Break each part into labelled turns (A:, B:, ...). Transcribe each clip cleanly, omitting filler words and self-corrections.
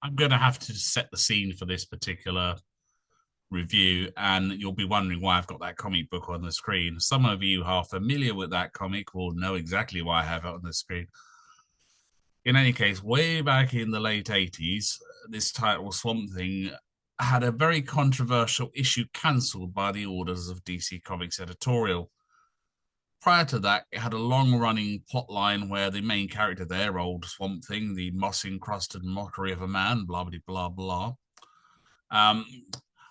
A: I'm going to have to set the scene for this particular review, and you'll be wondering why I've got that comic book on the screen. Some of you who are familiar with that comic will know exactly why I have it on the screen. In any case, way back in the late 80s, this title, Swamp Thing, had a very controversial issue cancelled by the orders of DC Comics editorial. Prior to that, it had a long running plot line where the main character there, old Swamp Thing, the moss encrusted mockery of a man, blah, blah, blah, blah, um,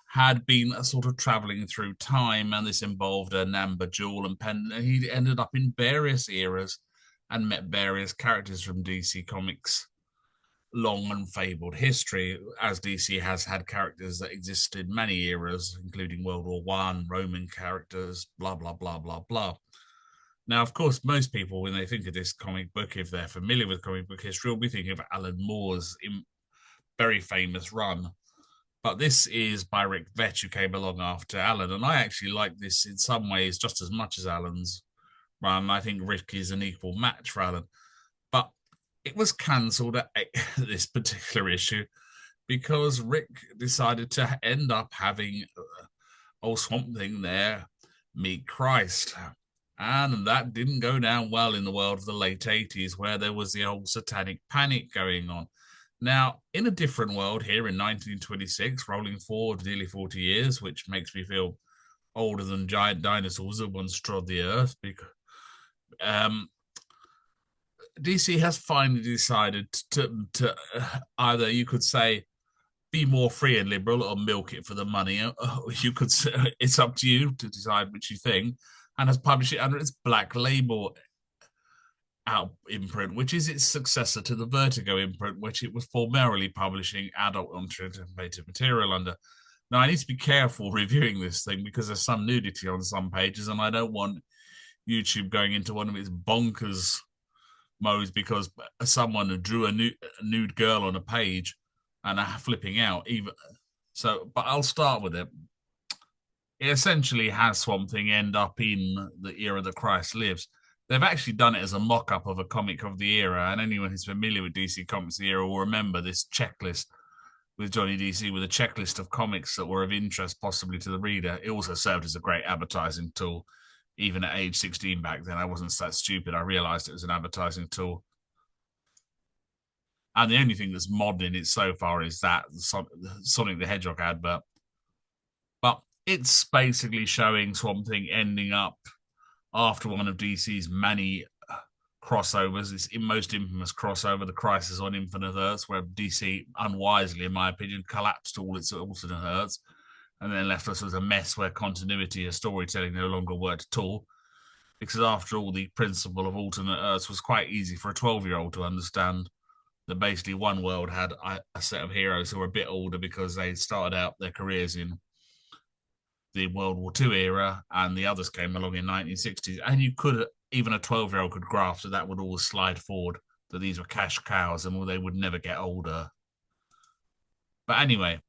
A: had been sort of traveling through time, and this involved an amber jewel and pendant. And he ended up in various eras and met various characters from DC Comics' long and fabled history, as DC has had characters that existed many eras, including World War One, Roman characters, blah blah blah blah blah. Now, of course, most people, when they think of this comic book, if they're familiar with comic book history, will be thinking of Alan Moore's very famous run. But this is by Rick Veitch, who came along after Alan, and I actually like this in some ways just as much as Alan's run. I think Rick is an equal match for Alan. But it was cancelled at this particular issue because Rick decided to end up having old Swamp Thing there meet Christ. And that didn't go down well in the world of the late 80s, where there was the old satanic panic going on. Now, in a different world here in 1926, rolling forward nearly 40 years, which makes me feel older than giant dinosaurs that once trod the earth, because DC has finally decided to either, you could say, be more free and liberal or milk it for the money. You could say, it's up to you to decide which you think, and has published it under its Black Label out imprint, which is its successor to the Vertigo imprint, which it was formerly publishing adult anticipated material under. Now, I need to be careful reviewing this thing because there's some nudity on some pages, and I don't want YouTube going into one of its bonkers modes because someone drew a nude girl on a page and are flipping out. Even so, but I'll start with it. It essentially has Swamp Thing end up in the era that Christ lives. They've actually done it as a mock-up of a comic of the era, and anyone who's familiar with DC Comics of the era will remember this checklist with Johnny DC with a checklist of comics that were of interest possibly to the reader. It also served as a great advertising tool. Even at age 16 back then, I wasn't that stupid. I realized it was an advertising tool. And the only thing that's modern in it so far is that Sonic the Hedgehog advert. But it's basically showing Swamp Thing ending up after one of DC's many crossovers. Its most infamous crossover, the Crisis on Infinite Earths, where DC unwisely, in my opinion, collapsed all its alternate Earths and then left us with a mess where continuity of storytelling no longer worked at all. Because after all, the principle of alternate Earths was quite easy for a 12-year-old to understand. That basically one world had a set of heroes who were a bit older because they started out their careers in the World War II era, and the others came along in 1960s. And you could, even a 12-year-old could grasp that would all slide forward, that these were cash cows and they would never get older. But anyway,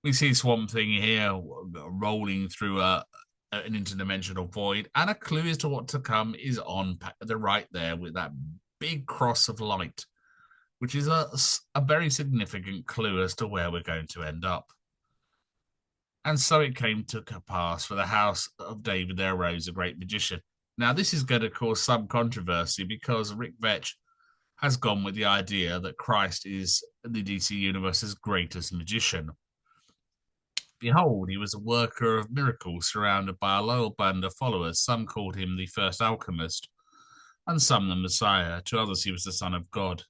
A: we see Swamp Thing here rolling through an interdimensional void, and a clue as to what to come is on the right there with that big cross of light, which is a very significant clue as to where we're going to end up. And so it came to pass for the house of David there arose a great magician. Now, this is going to cause some controversy because Rick Veitch has gone with the idea that Christ is the DC Universe's greatest magician. Behold, he was a worker of miracles surrounded by a loyal band of followers. Some called him the first alchemist, and some the Messiah. To others, he was the Son of God.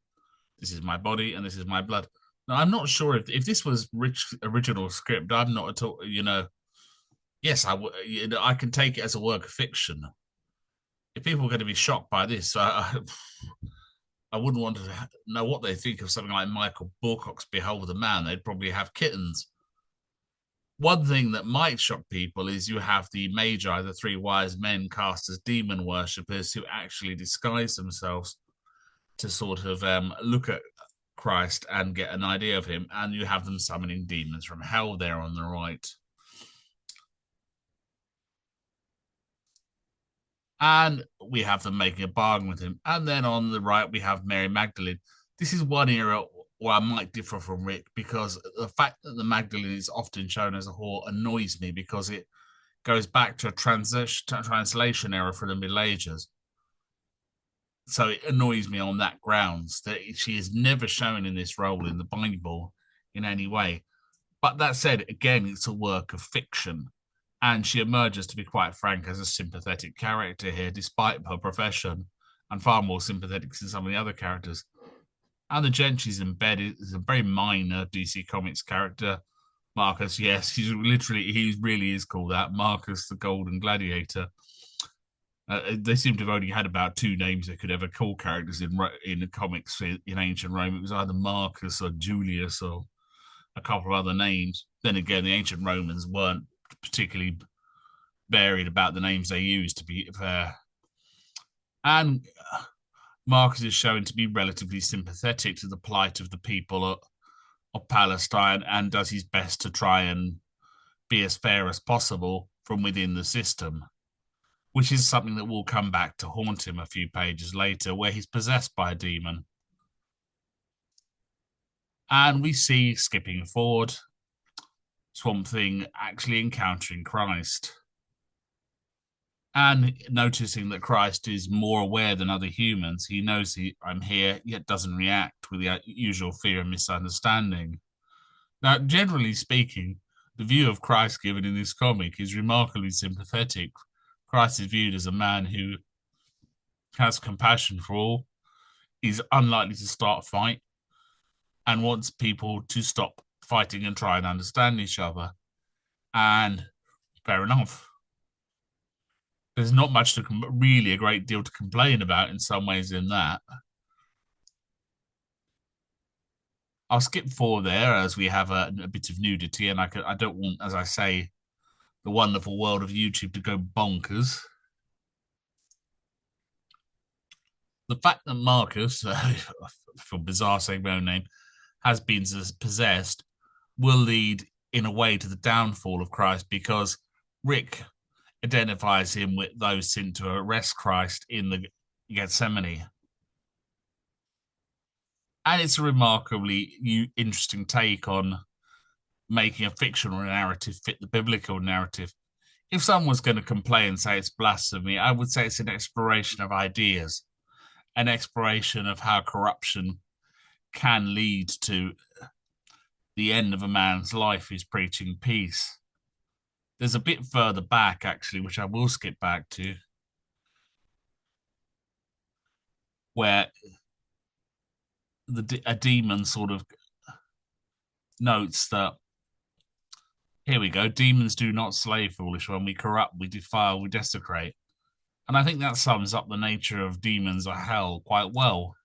A: This is my body and this is my blood. Now, I'm not sure if this was original script. I'm not at all, yes, I can take it as a work of fiction. If people are going to be shocked by this, I wouldn't want to know what they think of something like Michael Moorcock's Behold the Man. They'd probably have kittens. One thing that might shock people is you have the Magi, the three wise men cast as demon worshippers who actually disguise themselves to sort of look at Christ and get an idea of him, and you have them summoning demons from hell there on the right. And we have them making a bargain with him. And then on the right, we have Mary Magdalene. This is one era or I might differ from Rick, because the fact that the Magdalene is often shown as a whore annoys me, because it goes back to a translation error from the Middle Ages. So it annoys me on that grounds that she is never shown in this role in the Bible in any way. But that said, again, it's a work of fiction. And she emerges, to be quite frank, as a sympathetic character here, despite her profession, and far more sympathetic than some of the other characters. And the gent she's embedded is a very minor DC Comics character. Marcus, yes, he really is called that. Marcus the Golden Gladiator. They seem to have only had about two names they could ever call characters in the comics in ancient Rome. It was either Marcus or Julius or a couple of other names. Then again, the ancient Romans weren't particularly varied about the names they used, to be fair. And Marcus is shown to be relatively sympathetic to the plight of the people of Palestine, and does his best to try and be as fair as possible from within the system, which is something that will come back to haunt him a few pages later, where he's possessed by a demon. And we see, skipping forward, Swamp Thing actually encountering Christ and noticing that Christ is more aware than other humans. He knows I'm here, yet doesn't react with the usual fear and misunderstanding. Now, generally speaking, the view of Christ given in this comic is remarkably sympathetic. Christ is viewed as a man who has compassion for all, is unlikely to start a fight, and wants people to stop fighting and try and understand each other. And fair enough. There's not much to really a great deal to complain about in some ways in that. I'll skip forward there as we have a bit of nudity, and I don't want, as I say, the wonderful world of YouTube to go bonkers. The fact that Marcus, for bizarre saying my own name, has been possessed will lead in a way to the downfall of Christ, because Rick identifies him with those sent to arrest Christ in the Gethsemane. And it's a remarkably interesting take on making a fictional narrative fit the biblical narrative. If someone's going to complain and say it's blasphemy, I would say it's an exploration of ideas, an exploration of how corruption can lead to the end of a man's life who's preaching peace. There's a bit further back, actually, which I will skip back to, where a demon sort of notes that, here we go, demons do not slay, foolish one. We corrupt, we defile, we desecrate. And I think that sums up the nature of demons or hell quite well.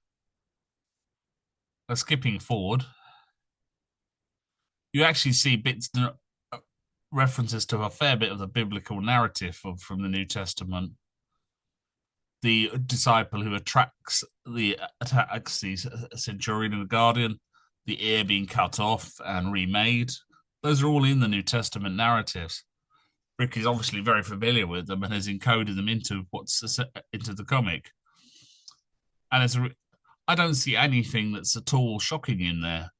A: But skipping forward, you actually see bits, references to a fair bit of the biblical narrative from the New Testament. The disciple who attacks the centurion and the guardian, the ear being cut off and remade. Those are all in the New Testament narratives. Rick is obviously very familiar with them and has encoded them into the comic. And I don't see anything that's at all shocking in there.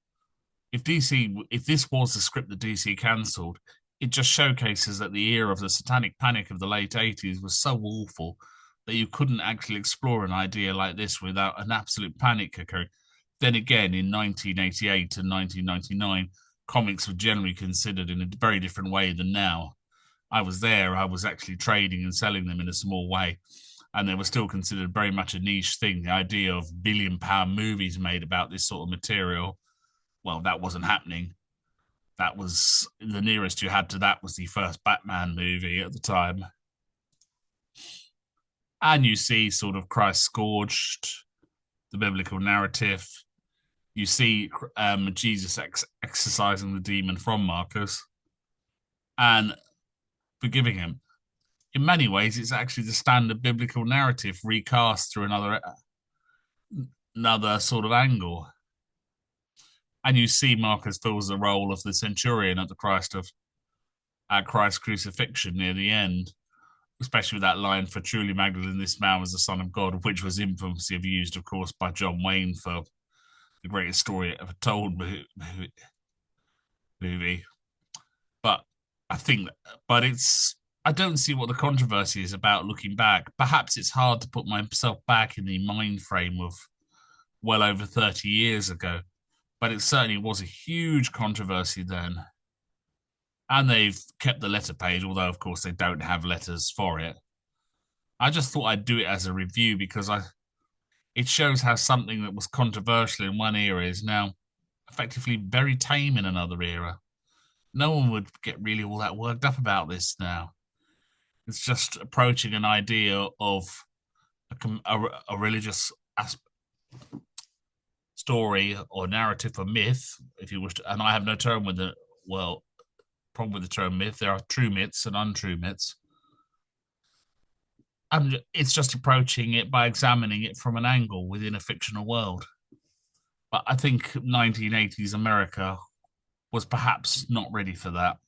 A: If this was the script that DC cancelled, it just showcases that the era of the satanic panic of the late 80s was so awful that you couldn't actually explore an idea like this without an absolute panic occurring. Then again, in 1988 and 1999, comics were generally considered in a very different way than now. I was there, I was actually trading and selling them in a small way, and they were still considered very much a niche thing. The idea of billion-pound movies made about this sort of material, well, that wasn't happening. That was the nearest you had to that was the first Batman movie at the time. And you see sort of Christ scourged, the biblical narrative. You see Jesus exorcising the demon from Marcus and forgiving him. In many ways, it's actually the standard biblical narrative recast through another sort of angle. And you see Marcus fills the role of the centurion at Christ's crucifixion near the end, especially with that line, "For truly, Magdalene, this man was the Son of God," which was infamously abused, of course, by John Wayne for the greatest story ever told movie. But I think, but it's, I don't see what the controversy is about looking back. Perhaps it's hard to put myself back in the mind frame of well over 30 years ago, but it certainly was a huge controversy then. And they've kept the letter page, although, of course, they don't have letters for it. I just thought I'd do it as a review because it shows how something that was controversial in one era is now effectively very tame in another era. No one would get really all that worked up about this now. It's just approaching an idea of a religious story or narrative or myth, if you wish to. And I have no term with the, well, problem with the term myth. There are true myths and untrue myths. And it's just approaching it by examining it from an angle within a fictional world. But I think 1980s America was perhaps not ready for that.